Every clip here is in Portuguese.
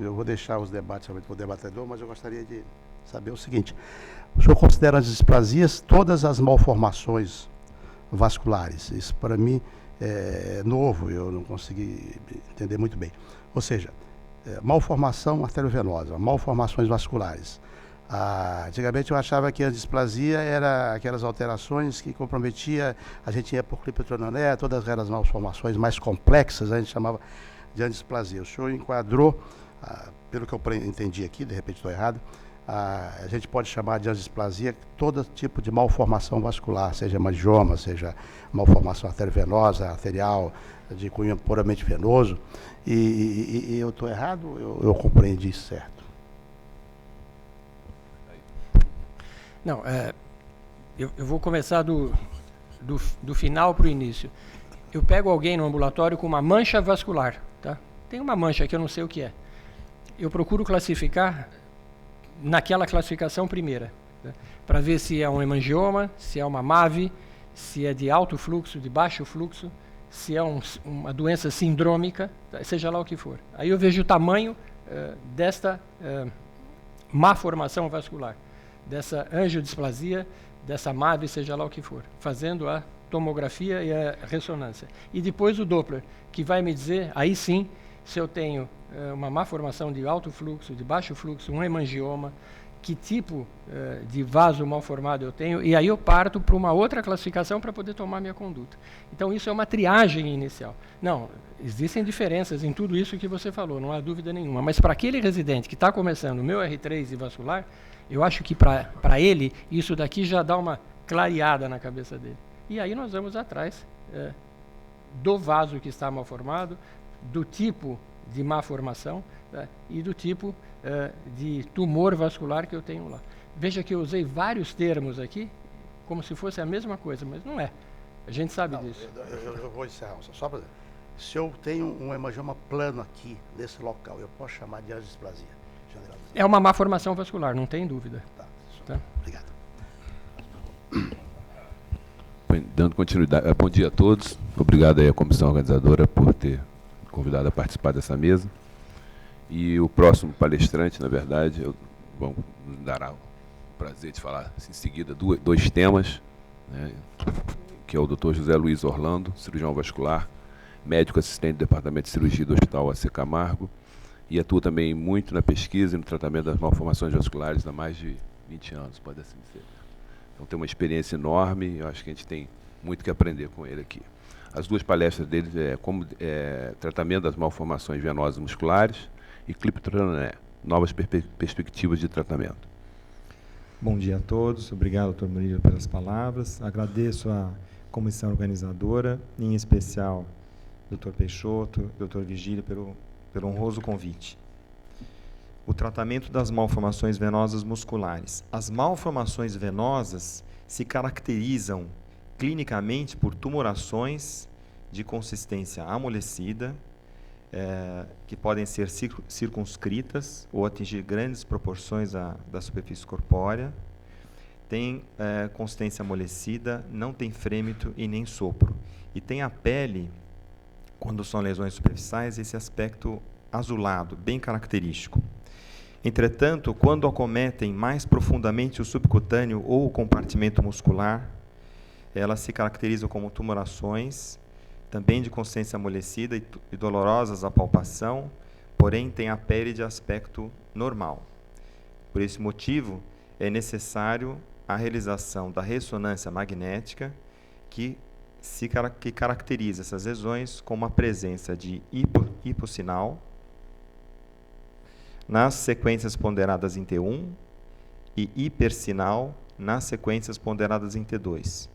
eu vou deixar os debates para o debatedor, mas eu gostaria de saber o seguinte. O senhor considera as displasias todas as malformações vasculares? Isso, para mim, é novo, eu não consegui entender muito bem. Ou seja, malformação arteriovenosa, malformações vasculares. Antigamente eu achava que a displasia era aquelas alterações que comprometia, a gente ia por clipetronané, todas aquelas malformações mais complexas, a gente chamava de displasia. O senhor enquadrou, pelo que eu entendi aqui, de repente estou errado, a gente pode chamar de displasia todo tipo de malformação vascular, seja hemangioma, seja malformação arteriovenosa, arterial, de cunho puramente venoso. E eu estou errado? Eu compreendi certo? Não, eu vou começar do final para o início. Eu pego alguém no ambulatório com uma mancha vascular, tá? Tem uma mancha que eu não sei o que é. Eu procuro classificar naquela classificação primeira, tá? Para ver se é um hemangioma, se é uma MAVE, se é de alto fluxo, de baixo fluxo, se é uma doença sindrômica, tá? Seja lá o que for. Aí eu vejo o tamanho desta má formação vascular, dessa angiodisplasia, dessa MAVE, seja lá o que for, fazendo a tomografia e a ressonância. E depois o Doppler, que vai me dizer, aí sim, se eu tenho uma má formação de alto fluxo, de baixo fluxo, um hemangioma, que tipo de vaso mal formado eu tenho, e aí eu parto para uma outra classificação para poder tomar minha conduta. Então isso é uma triagem inicial. Não, existem diferenças em tudo isso que você falou, não há dúvida nenhuma, mas para aquele residente que está começando o meu R3 e vascular, eu acho que para ele, isso daqui já dá uma clareada na cabeça dele. E aí nós vamos atrás do vaso que está mal formado, do tipo de má formação, tá? E do tipo de tumor vascular que eu tenho lá. Veja que eu usei vários termos aqui, como se fosse a mesma coisa, mas não é. A gente sabe disso. Eu vou encerrar, só para dizer. Se eu tenho um hemangioma plano aqui, nesse local, eu posso chamar de angiodisplasia generalizada? É uma má formação vascular, não tem dúvida. Tá. Obrigado. Dando continuidade, bom dia a todos. Obrigado aí à comissão organizadora por ter convidado a participar dessa mesa. E o próximo palestrante, na verdade, nos dará o prazer de falar em seguida dois temas, né, que é o Dr. José Luiz Orlando, cirurgião vascular, médico assistente do Departamento de Cirurgia do Hospital AC Camargo, e atua também muito na pesquisa e no tratamento das malformações vasculares há mais de 20 anos, pode assim dizer. Então tem uma experiência enorme e eu acho que a gente tem muito que aprender com ele aqui. As duas palestras dele tratamento das malformações venosas musculares e clipetronané, novas perspectivas de tratamento. Bom dia a todos, obrigado, Dr. Murilo, pelas palavras. Agradeço à comissão organizadora, em especial Dr. Peixoto, Dr. Vigílio, pelo honroso convite. O tratamento das malformações venosas musculares. As malformações venosas se caracterizam clinicamente por tumorações de consistência amolecida, que podem ser circunscritas ou atingir grandes proporções da superfície corpórea, tem consistência amolecida, não tem frêmito e nem sopro. E tem a pele, quando são lesões superficiais, esse aspecto azulado, bem característico. Entretanto, quando acometem mais profundamente o subcutâneo ou o compartimento muscular, elas se caracterizam como tumorações, também de consistência amolecida e dolorosas à palpação, porém tem a pele de aspecto normal. Por esse motivo, é necessário a realização da ressonância magnética que caracteriza essas lesões com uma presença de hipossinal nas sequências ponderadas em T1 e hipersinal nas sequências ponderadas em T2.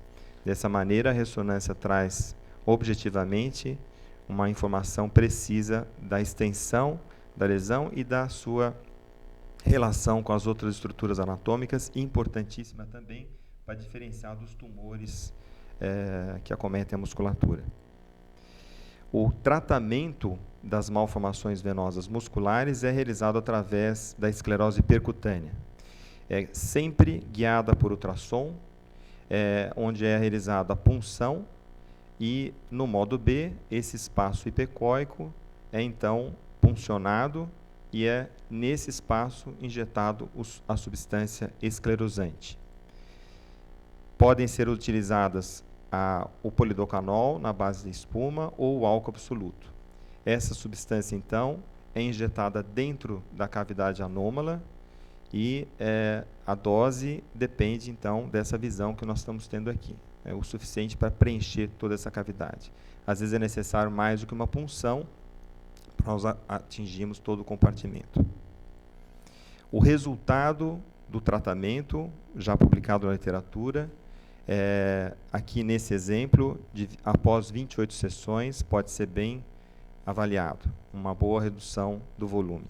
Dessa maneira, a ressonância traz objetivamente uma informação precisa da extensão da lesão e da sua relação com as outras estruturas anatômicas, importantíssima também para diferenciar dos tumores que acometem a musculatura. O tratamento das malformações venosas musculares é realizado através da esclerose percutânea. É sempre guiada por ultrassom, onde é realizada a punção, e no modo B, esse espaço hipecóico é então puncionado e é nesse espaço injetado a substância esclerosante. Podem ser utilizadas o polidocanol na base de espuma ou o álcool absoluto. Essa substância, então, é injetada dentro da cavidade anômala e a dose depende, então, dessa visão que nós estamos tendo aqui. É o suficiente para preencher toda essa cavidade. Às vezes é necessário mais do que uma punção para nós atingirmos todo o compartimento. O resultado do tratamento, já publicado na literatura, aqui nesse exemplo, após 28 sessões, pode ser bem avaliado, uma boa redução do volume.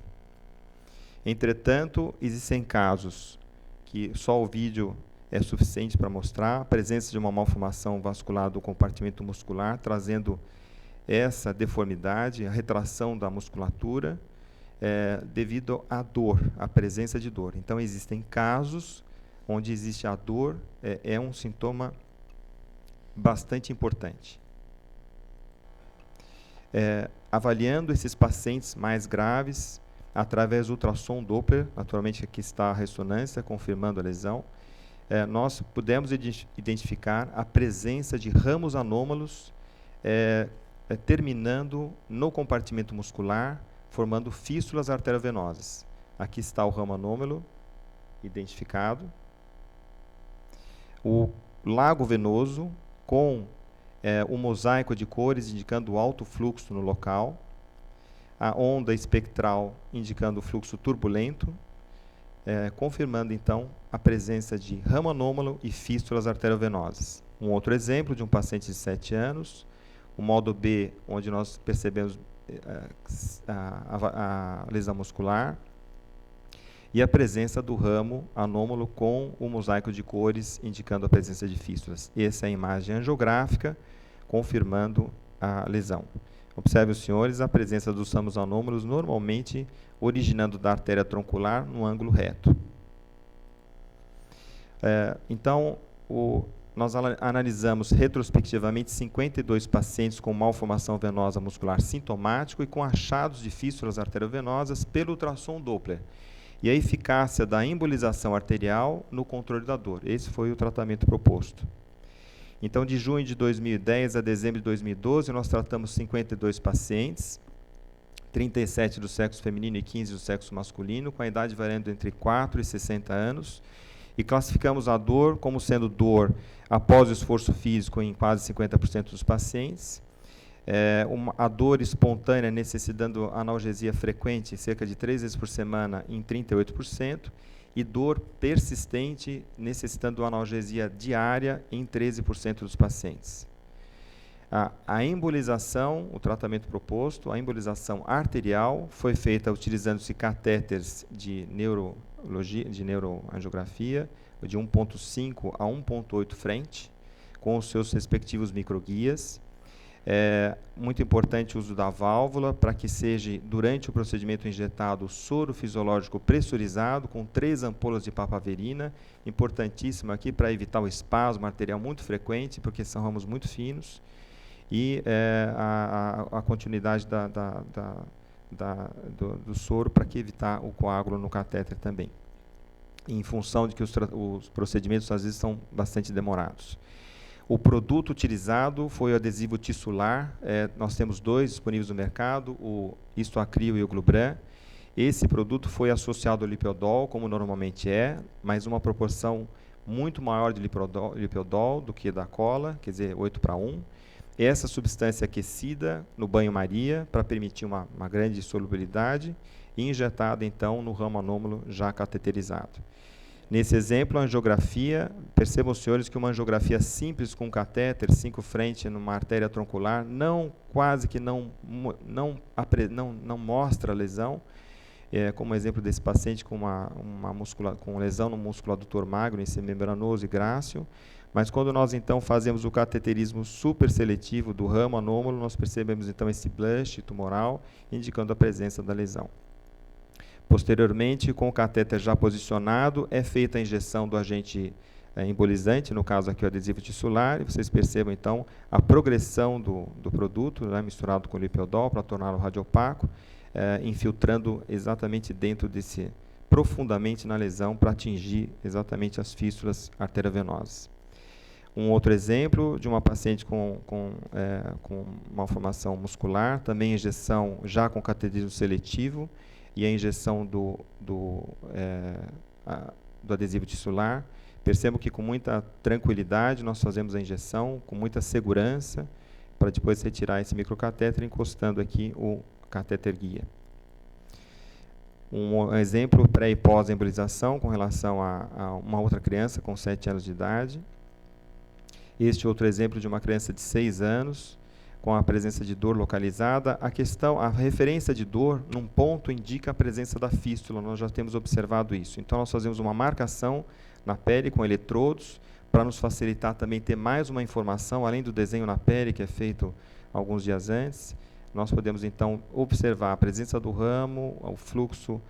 Entretanto, existem casos que só o vídeo é suficiente para mostrar a presença de uma malformação vascular do compartimento muscular, trazendo essa deformidade, a retração da musculatura, devido à dor, à presença de dor. Então, existem casos onde existe a dor, é um sintoma bastante importante. Avaliando esses pacientes mais graves, através do ultrassom Doppler, naturalmente aqui está a ressonância, confirmando a lesão, nós pudemos identificar a presença de ramos anômalos terminando no compartimento muscular, formando fístulas arteriovenosas. Aqui está o ramo anômalo identificado. O lago venoso com o mosaico de cores indicando alto fluxo no local, a onda espectral indicando o fluxo turbulento, confirmando então a presença de ramo anômalo e fístulas arteriovenosas. Um outro exemplo de um paciente de 7 anos, o modo B, onde nós percebemos a lesão muscular, e a presença do ramo anômalo com o mosaico de cores indicando a presença de fístulas. Essa é a imagem angiográfica, confirmando a lesão. Observe, os senhores, a presença dos ramos anômalos normalmente originando da artéria troncular no ângulo reto. Então, nós analisamos retrospectivamente 52 pacientes com malformação venosa muscular sintomático e com achados de fístulas arteriovenosas pelo ultrassom Doppler. E a eficácia da embolização arterial no controle da dor. Esse foi o tratamento proposto. Então, de junho de 2010 a dezembro de 2012, nós tratamos 52 pacientes, 37 do sexo feminino e 15 do sexo masculino, com a idade variando entre 4 e 60 anos, e classificamos a dor como sendo dor após o esforço físico em quase 50% dos pacientes, a dor espontânea necessitando analgesia frequente, cerca de 3 vezes por semana, em 38%, e dor persistente necessitando analgesia diária em 13% dos pacientes. A embolização, o tratamento proposto, a embolização arterial, foi feita utilizando-se catéteres de neuroangiografia, de 1.5 a 1.8 frente, com os seus respectivos microguias. Muito importante o uso da válvula para que seja, durante o procedimento injetado, soro fisiológico pressurizado com 3 ampolas de papaverina, importantíssimo aqui para evitar o espasmo arterial muito frequente, porque são ramos muito finos, e a continuidade do soro para que evitar o coágulo no catéter também, em função de que os procedimentos às vezes são bastante demorados. O produto utilizado foi o adesivo tissular. Nós temos 2 disponíveis no mercado, o Histoacryl e o Glubran. Esse produto foi associado ao lipiodol, como normalmente mas uma proporção muito maior de lipiodol do que da cola, quer dizer, 8:1. Essa substância aquecida no banho-maria para permitir uma grande solubilidade e injetada, então, no ramo anômalo já cateterizado. Nesse exemplo, a angiografia, percebam, senhores, que uma angiografia simples com catéter, 5 frente numa artéria troncular, quase que não mostra a lesão, como exemplo desse paciente com com lesão no músculo adutor magro, em semembranoso e grácil, mas quando nós então fazemos o cateterismo super seletivo do ramo anômalo, nós percebemos então esse blush tumoral, indicando a presença da lesão. Posteriormente, com o catéter já posicionado, é feita a injeção do agente embolizante, no caso aqui o adesivo tissular, e vocês percebam então a progressão do produto, misturado com o lipiodol para torná-lo radiopaco, infiltrando exatamente dentro desse, profundamente na lesão, para atingir exatamente as fístulas arteriovenosas. Um outro exemplo de uma paciente com malformação muscular, também injeção já com cateterismo seletivo, e a injeção do adesivo tissular. Percebo que com muita tranquilidade nós fazemos a injeção, com muita segurança, para depois retirar esse microcatéter, encostando aqui o catéter guia. Um exemplo pré e pós-embolização com relação a uma outra criança com 7 anos de idade. Este outro exemplo de uma criança de 6 anos, com a presença de dor localizada. A referência de dor num ponto indica a presença da fístula, nós já temos observado isso. Então nós fazemos uma marcação na pele com eletrodos, para nos facilitar também ter mais uma informação, além do desenho na pele, que é feito alguns dias antes. Nós podemos então observar a presença do ramo, o fluxo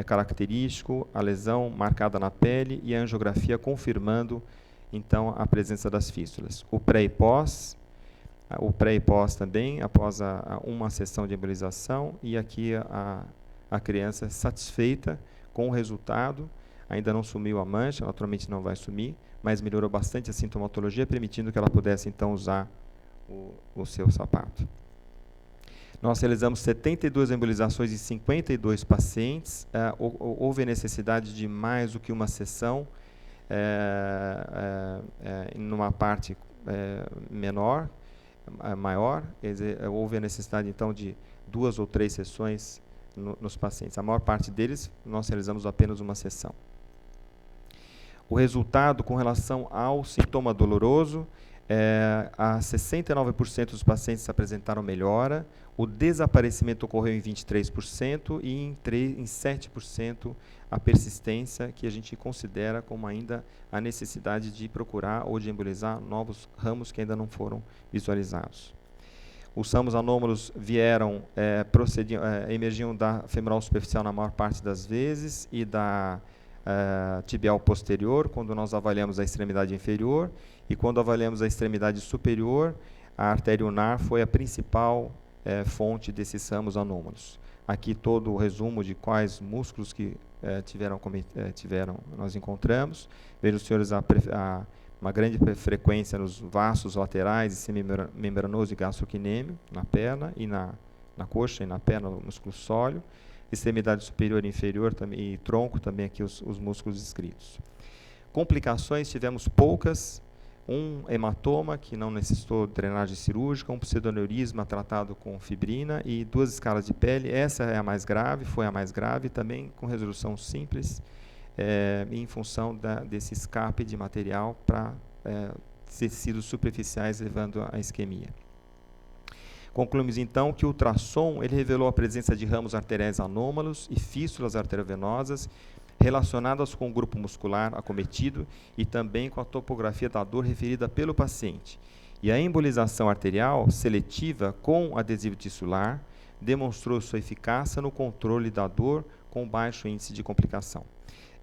característico, a lesão marcada na pele e a angiografia confirmando então a presença das fístulas. O pré e pós também, após uma sessão de embolização, e aqui a criança satisfeita com o resultado. Ainda não sumiu a mancha, naturalmente não vai sumir, mas melhorou bastante a sintomatologia, permitindo que ela pudesse então usar o seu sapato. Nós realizamos 72 embolizações em 52 pacientes. Houve necessidade de mais do que uma sessão, numa parte maior. Houve a necessidade então de 2 ou 3 sessões nos pacientes. A maior parte deles nós realizamos apenas uma sessão. O resultado com relação ao sintoma doloroso, a 69% dos pacientes apresentaram melhora, o desaparecimento ocorreu em 23% e em 7% a persistência, que a gente considera como ainda a necessidade de procurar ou de embolizar novos ramos que ainda não foram visualizados. Os ramos anômalos emergiam da femoral superficial na maior parte das vezes e da tibial posterior, quando nós avaliamos a extremidade inferior, e quando avaliamos a extremidade superior, a artéria ulnar foi a principal fonte desses ramos anômalos. Aqui todo o resumo de quais músculos que nós encontramos. Vejam, senhores, uma grande frequência nos vasos laterais e semimembranoso e gastrocnêmio, na perna e na coxa e na perna, no músculo sóleo. Extremidade superior e inferior também, e tronco também aqui os músculos descritos. Complicações tivemos poucas, um hematoma que não necessitou de drenagem cirúrgica, um pseudoneurisma tratado com fibrina e 2 escalas de pele. Essa é a mais grave, foi a mais grave, também com resolução simples, em função desse escape de material para tecidos superficiais, levando à isquemia. Concluímos então que o ultrassom ele revelou a presença de ramos arteriais anômalos e fístulas arteriovenosas relacionadas com o grupo muscular acometido e também com a topografia da dor referida pelo paciente. E a embolização arterial seletiva com adesivo tissular demonstrou sua eficácia no controle da dor com baixo índice de complicação.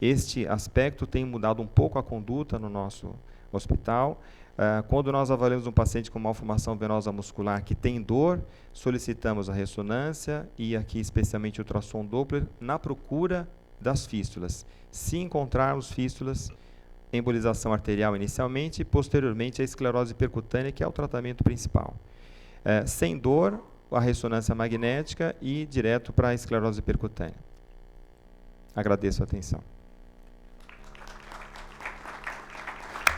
Este aspecto tem mudado um pouco a conduta no nosso hospital. Quando nós avaliamos um paciente com malformação venosa muscular que tem dor, solicitamos a ressonância e aqui especialmente o ultrassom Doppler na procura das fístulas. Se encontrarmos fístulas, embolização arterial inicialmente e posteriormente a esclerose percutânea, que é o tratamento principal. Sem dor, a ressonância magnética e direto para a esclerose percutânea. Agradeço a atenção.